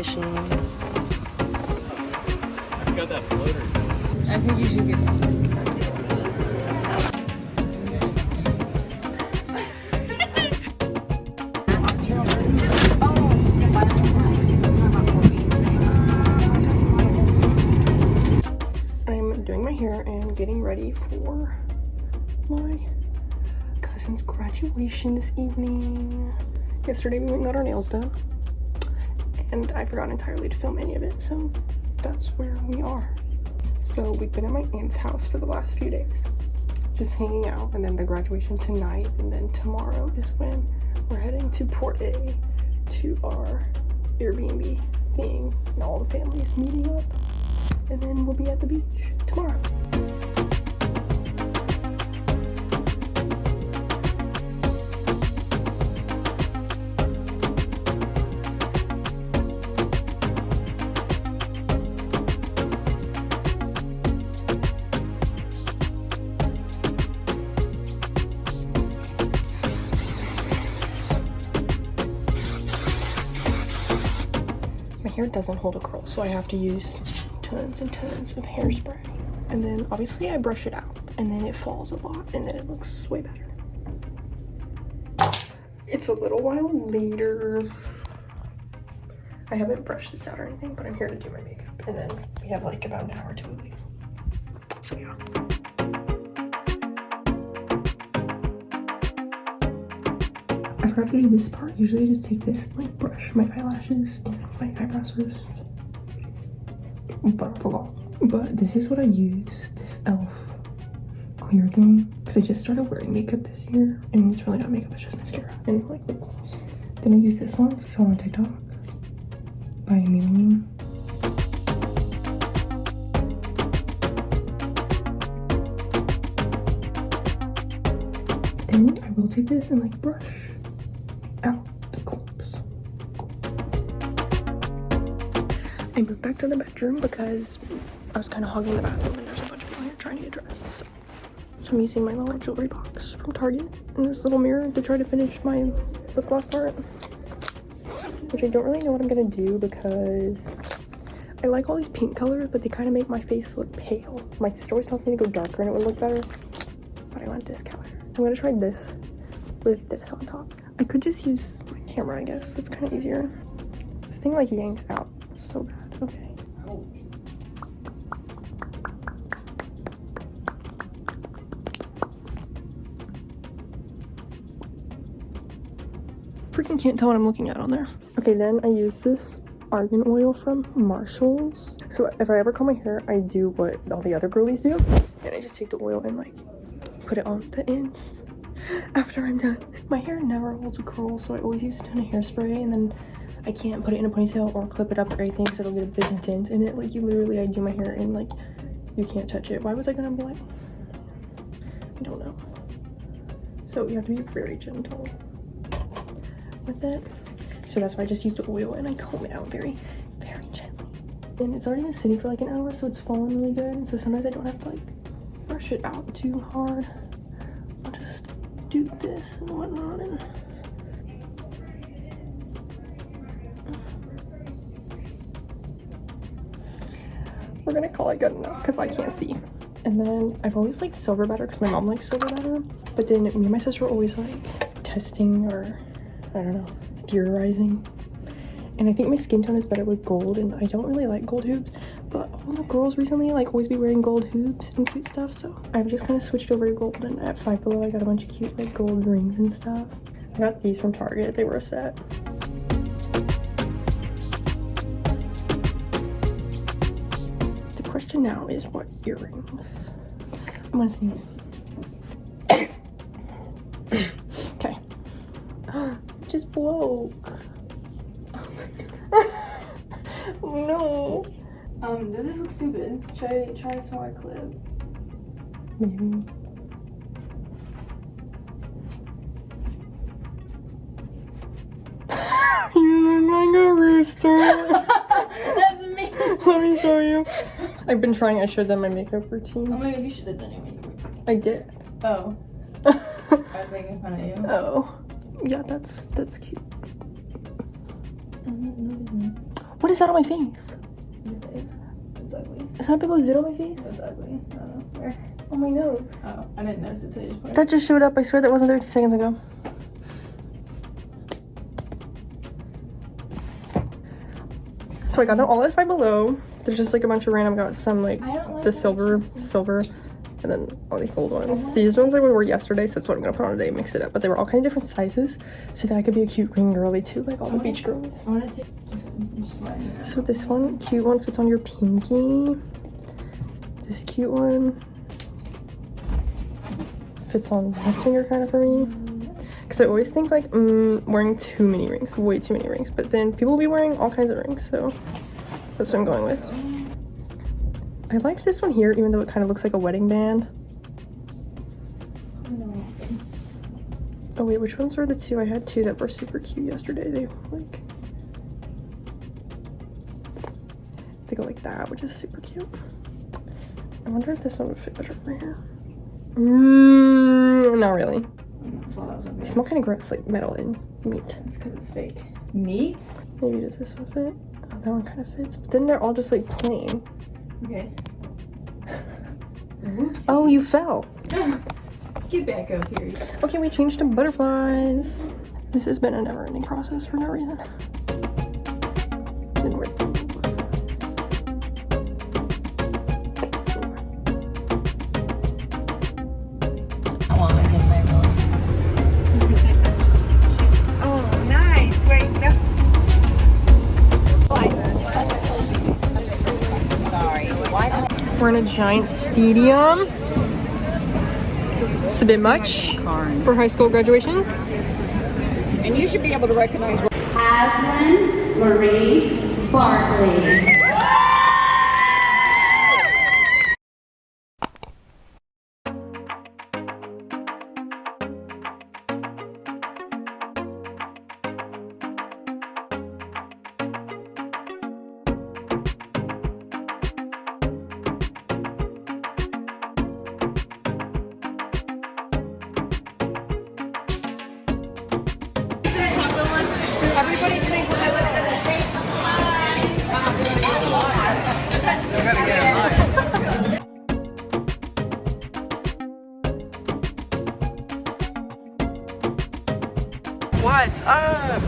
fishing. I got that floater. I think you should get one. I'm doing my hair and getting ready for my cousin's graduation this evening. Yesterday we went and got our nails done, and I forgot entirely to film any of it, so that's where we are. So we've been at my aunt's house for the last few days, just hanging out, and then the graduation tonight, and then tomorrow is when we're heading to Port A to our Airbnb thing, and all the families meeting up, and then we'll be at the beach tomorrow. My hair doesn't hold a curl, so I have to use tons and tons of hairspray. And then obviously I brush it out, and then it falls a lot, and then it looks way better. It's a little while later. I haven't brushed this out or anything, but I'm here to do my makeup, and then we have like about an hour to leave. So yeah. I forgot to do this part. Usually I just take this and like brush my eyelashes and my eyebrows first. But I forgot. But this is what I use, this e.l.f. clear thing. Because I just started wearing makeup this year. And it's really not makeup, it's just mascara and like lip gloss. Then I use this one, because I saw it on TikTok. By Maybelline. Then I will take this and like brush out the clumps. I moved back to the bedroom because I was kind of hogging the bathroom and there's a bunch of people here trying to get dressed. So I'm using my little jewelry box from Target and this little mirror to try to finish my lip gloss part. Which I don't really know what I'm gonna do because I like all these pink colors, but they kind of make my face look pale. My sister always tells me to go darker and it would look better, but I want this color. I'm gonna try this with this on top. I could just use my camera, I guess. It's kind of easier. This thing like yanks out so bad. Okay. Freaking can't tell what I'm looking at on there. Okay, then I use this argan oil from Marshall's. So if I ever comb my hair, I do what all the other girlies do, and I just take the oil and like put it on the ends after I'm done. My hair never holds a curl, so I always use a ton of hairspray, and then I can't put it in a ponytail or clip it up or anything because it'll get a big dent in it. Like you literally, I do my hair and like you can't touch it. Why was I gonna be like, I don't know. So you have to be very gentle with it. So that's why I just use the oil and I comb it out very, very gently. And it's already been sitting for like an hour, so it's fallen really good. And so sometimes I don't have to like brush it out too hard. I'll just do this and whatnot. And we're gonna call it good enough because I can't see. And then I've always liked silver better because my mom likes silver better. But then me and my sister are always like testing or I don't know, theorizing. And I think my skin tone is better with gold, and I don't really like gold hoops, but all the girls recently like always be wearing gold hoops and cute stuff, so I've just kind of switched over to gold. And at Five Below I got a bunch of cute like gold rings and stuff. I got these from Target, they were a set. The question now is what earrings. I'm gonna sneeze. Okay. Just broke. Oh no. Does this look stupid? Try a smaller clip. Maybe. You look like a rooster. That's me. Let me show you. I've been trying. I showed them my makeup routine. Oh my god, you should have done your makeup. I did. Oh. I was making fun of you. Oh. Yeah, that's cute. What is that on my face? Your face. It's ugly. Is that a big old zit on my face? It's ugly. I don't know. Where? On my nose. Oh, I didn't notice it till you just put it. That just showed up. I swear that wasn't there 2 seconds ago. So I got them all at Five Below. There's just like a bunch of random, got some like the silver, and then all these gold ones. These ones I wore yesterday, so that's what I'm gonna put on today, mix it up. But they were all kind of different sizes, so that I could be a cute ring girly too, like all the beach girlies. I want to take just let me know. So this one, cute one, fits on your pinky. This cute one fits on this finger kind of for me. Because I always think like, wearing too many rings, way too many rings. But then people will be wearing all kinds of rings, so that's what I'm going with. I like this one here, even though it kind of looks like a wedding band. Oh wait, which ones were the two? I had two that were super cute yesterday. They like, they go like that, which is super cute. I wonder if this one would fit better over here. Not really. They smell kind of gross, like metal and meat. It's because it's fake. Meat? Maybe does this one fit? Oh, that one kind of fits. But then they're all just like plain. Okay. Whoopsie. Oh, you fell. Get back up here. Okay, we changed to butterflies. This has been a never-ending process for no reason. Didn't work. We're in a giant stadium. It's a bit much for high school graduation. And you should be able to recognize Aslyn Marie Barkley. everybody sing. What's up?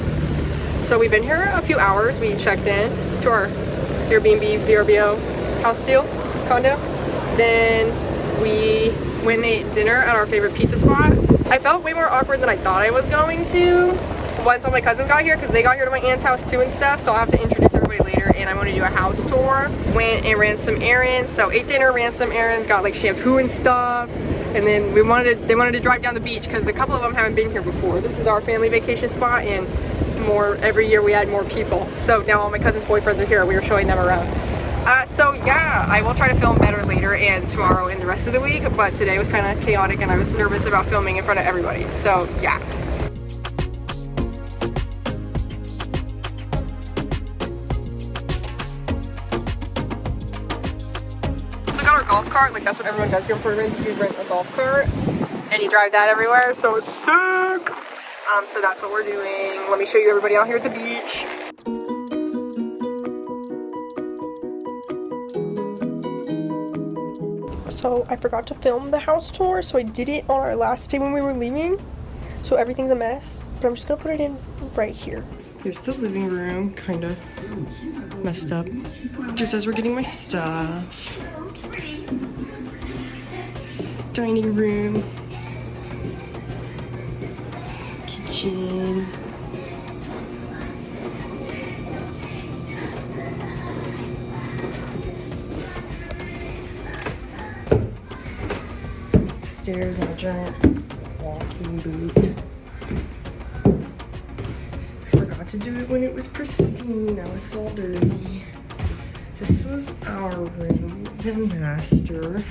So we've been here a few hours. We checked in to our Airbnb, VRBO house deal, condo. Then we went and ate dinner at our favorite pizza spot. I felt way more awkward than I thought I was going to once all my cousins got here, because they got here to my aunt's house too and stuff, so I'll have to introduce everybody later. And I want to do a house tour. Went and ran some errands. So ate dinner, ran some errands, got like shampoo and stuff. And then they wanted to drive down the beach because a couple of them haven't been here before. This is our family vacation spot, and every year we add more people. So now all my cousins' boyfriends are here. We were showing them around. So yeah, I will try to film better later and tomorrow and the rest of the week, but today was kind of chaotic and I was nervous about filming in front of everybody. So yeah. So I got our golf cart, like that's what everyone does here in Port Aransas. You rent a golf cart and you drive that everywhere, so it's sick. So that's what we're doing. Let me show you everybody out here at the beach. So I forgot to film the house tour, so I did it on our last day when we were leaving. So everything's a mess, but I'm just gonna put it in right here. Here's the living room, kind of messed up. Just as we're getting my stuff. Dining room. Kitchen. Stairs and a giant walking boot. Forgot to do it when it was pristine. Now it's all dirty. This was our room, the master.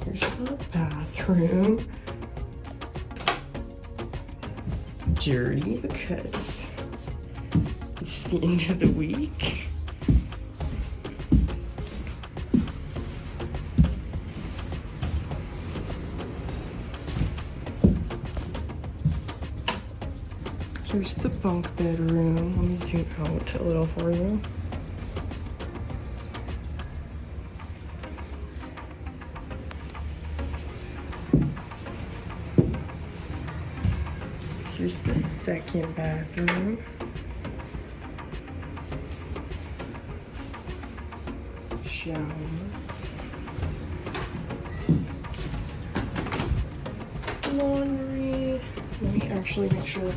Here's the bathroom. Dirty because it's the end of the week. Here's the bunk bedroom. Let me zoom out a little for you. Here's the second bathroom. Shower. Laundry. Let me actually make sure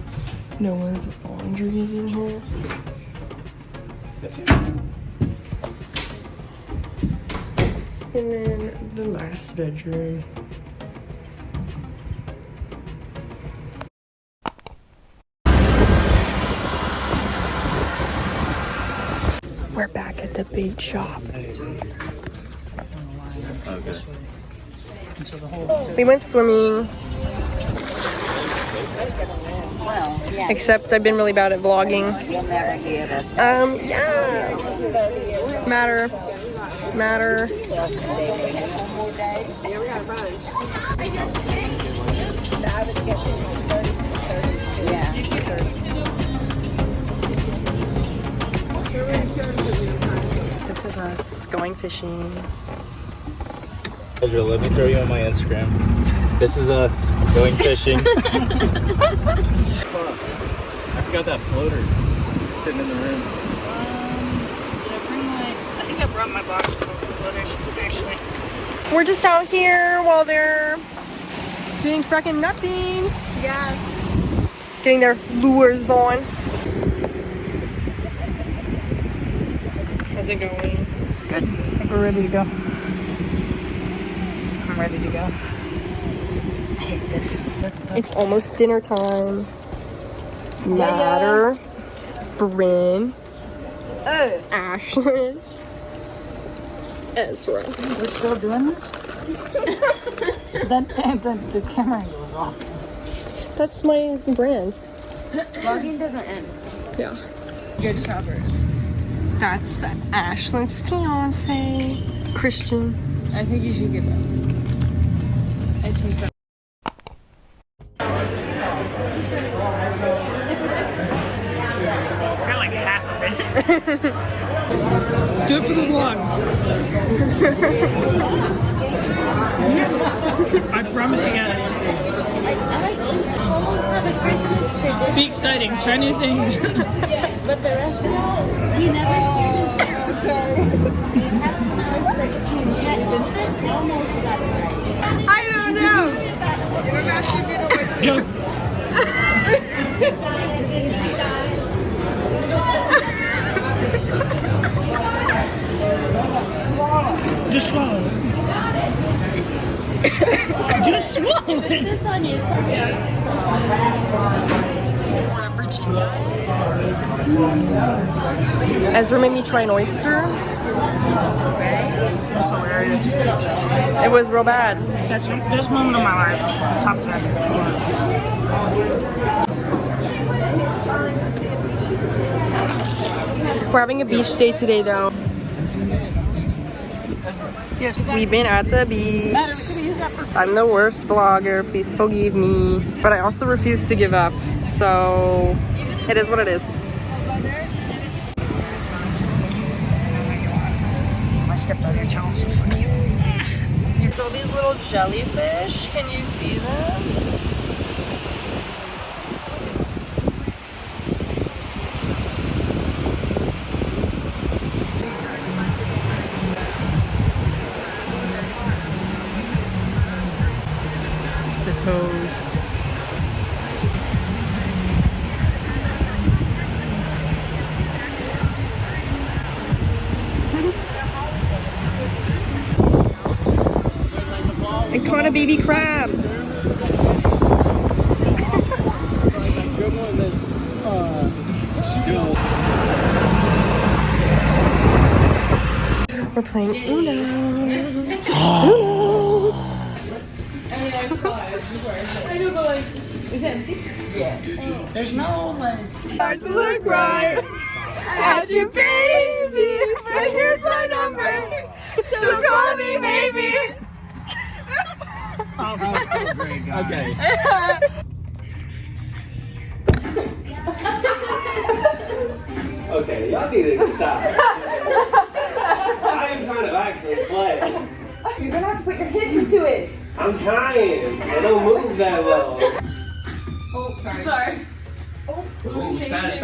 no one's laundry is in here. And then the last bedroom. We're back at the bait shop. We went swimming. Except I've been really bad at vlogging. Yeah. Matter. This is us going fishing. Let me throw you on my Instagram. This is us going fishing. I forgot that floater sitting in the room. I think I brought my box full of floaters, actually. We're just out here while they're doing frickin' nothing. Yeah. Getting their lures on. How's it going? Good. I think we're ready to go. I'm ready to go. I hate this. It's almost dinner time. Matter, Bryn, Ashlyn, Ezra. We're still doing this? then the camera angle is off. That's my brand. Vlogging doesn't end. Yeah. Good shoppers. That's Ashlyn's fiance, Christian. I think you should give up. I think so. I got like half of it. Do it for the vlog. I promise you got it. Be exciting, try new things. But the rest of it, we never shared. Almost got it right. I don't know. Go. Just swallow it. Just swallow it. This on you. Ezra made me try an oyster. That's hilarious. It was real bad. Best moment of my life. Top 10. We're having a beach day today though. Yes. We've been at the beach. I'm the worst vlogger, please forgive me. But I also refuse to give up, so it is what it is. I stepped on your toe, so fuck you. So these little jellyfish, can you see them? The toes. I caught a baby crab. We're playing Uno. There's no like. Starts to look right at you, baby. But here's my number, so call me, baby. Okay. Okay, y'all need to exercise. I am trying to actually play. You're gonna have to put your hips into it. I'm trying. I don't move that well. Oh, sorry. Ooh, fast.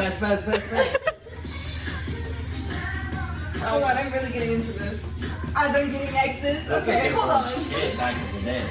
Oh god, I'm really getting into this. As I'm getting X's. Okay, hold on. Shit, back in the day.